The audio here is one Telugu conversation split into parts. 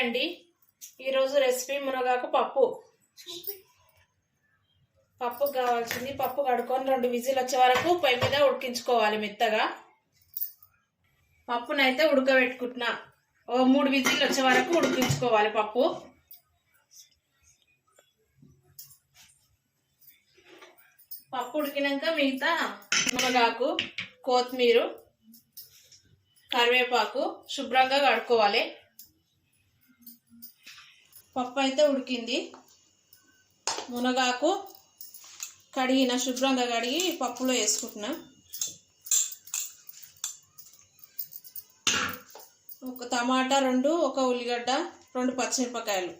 అండి, ఈరోజు రెసిపీ మునగాకు పప్పు. పప్పుకు కావాల్సింది పప్పు కడుక్కొని 2 విజిల్ వచ్చే వరకు పొయ్యి మీద ఉడికించుకోవాలి మెత్తగా. పప్పునైతే ఉడకబెట్టుకుంటున్నా. 3 విజిల్ వచ్చే వరకు ఉడికించుకోవాలి పప్పు. పప్పు ఉడికినాక మిగతా మునగాకు, కొత్తిమీర, కరివేపాకు శుభ్రంగా కడుక్కోవాలి. పప్పు అయితే ఉడికింది. మునగాకు శుభ్రంగా కడిగి పప్పులో వేసుకుంటున్నా. ఒక టమాటా 2, ఒక ఉల్లిగడ్డ, 2 పచ్చిమిరపకాయలు,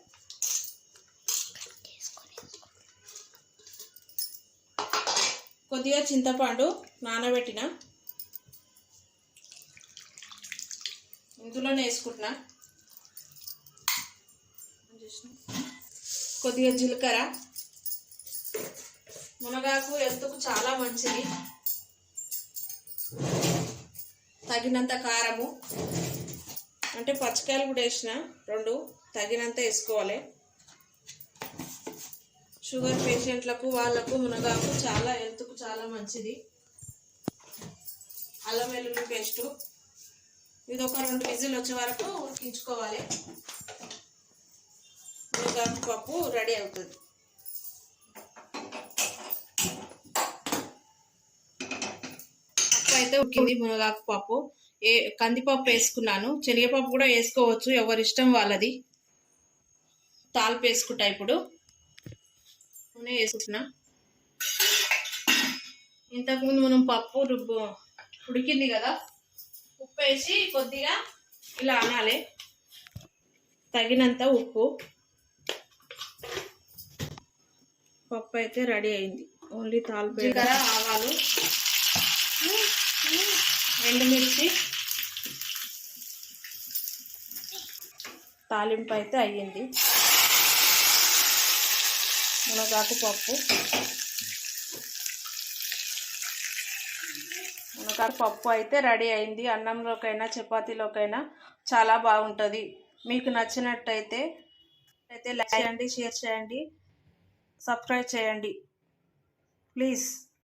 కొద్దిగా చింతపండు నానబెట్టిన ఇందులోనే వేసుకుంటున్నా. కొద్దిగా జీలకర్ర. మునగాకు హెల్త్కు చాలా మంచిది. తగినంత కారము, అంటే పచ్చికాయలు కూడా వేసిన 2, తగినంత వేసుకోవాలి. షుగర్ పేషెంట్లకు వాళ్ళకు మునగాకు చాలా హెల్త్కు చాలా మంచిది. అల్లం వెల్లుల్లి పేస్టు. ఇది ఒక 2 విజిల్ వచ్చే వరకు ఉడికించుకోవాలి. మునగాకు పప్పు రెడీ అవుతుంది. పప్పు అయితే ఉడికింది. మునగాకు పప్పు కందిపప్పు వేసుకున్నాను. శనగపప్పు కూడా వేసుకోవచ్చు, ఎవరి ఇష్టం వాళ్ళది. తాలింపు వేసుకుంటా. ఇప్పుడు నూనె వేసుకుంటున్నా. ఇంతకుముందు మనం పప్పు ఉడికింది కదా, ఉప్పు వేసి కొద్దిగా ఇలా అనాలి. తగినంత ఉప్పు. పప్పు అయితే రెడీ అయింది. ఓన్లీ తాలింపు. జీలకర్ర, ఆవాలు, ఎండుమిర్చి, తాలింపు అయితే అయ్యింది. మునగాకు పప్పు. మునగాకు పప్పు అయితే రెడీ అయింది. అన్నంలోకైనా చపాతీలోకైనా చాలా బాగుంటుంది. మీకు నచ్చినట్టయితే లైక్ చేయండి, షేర్ చేయండి, సబ్స్క్రైబ్ చేయండి ప్లీజ్.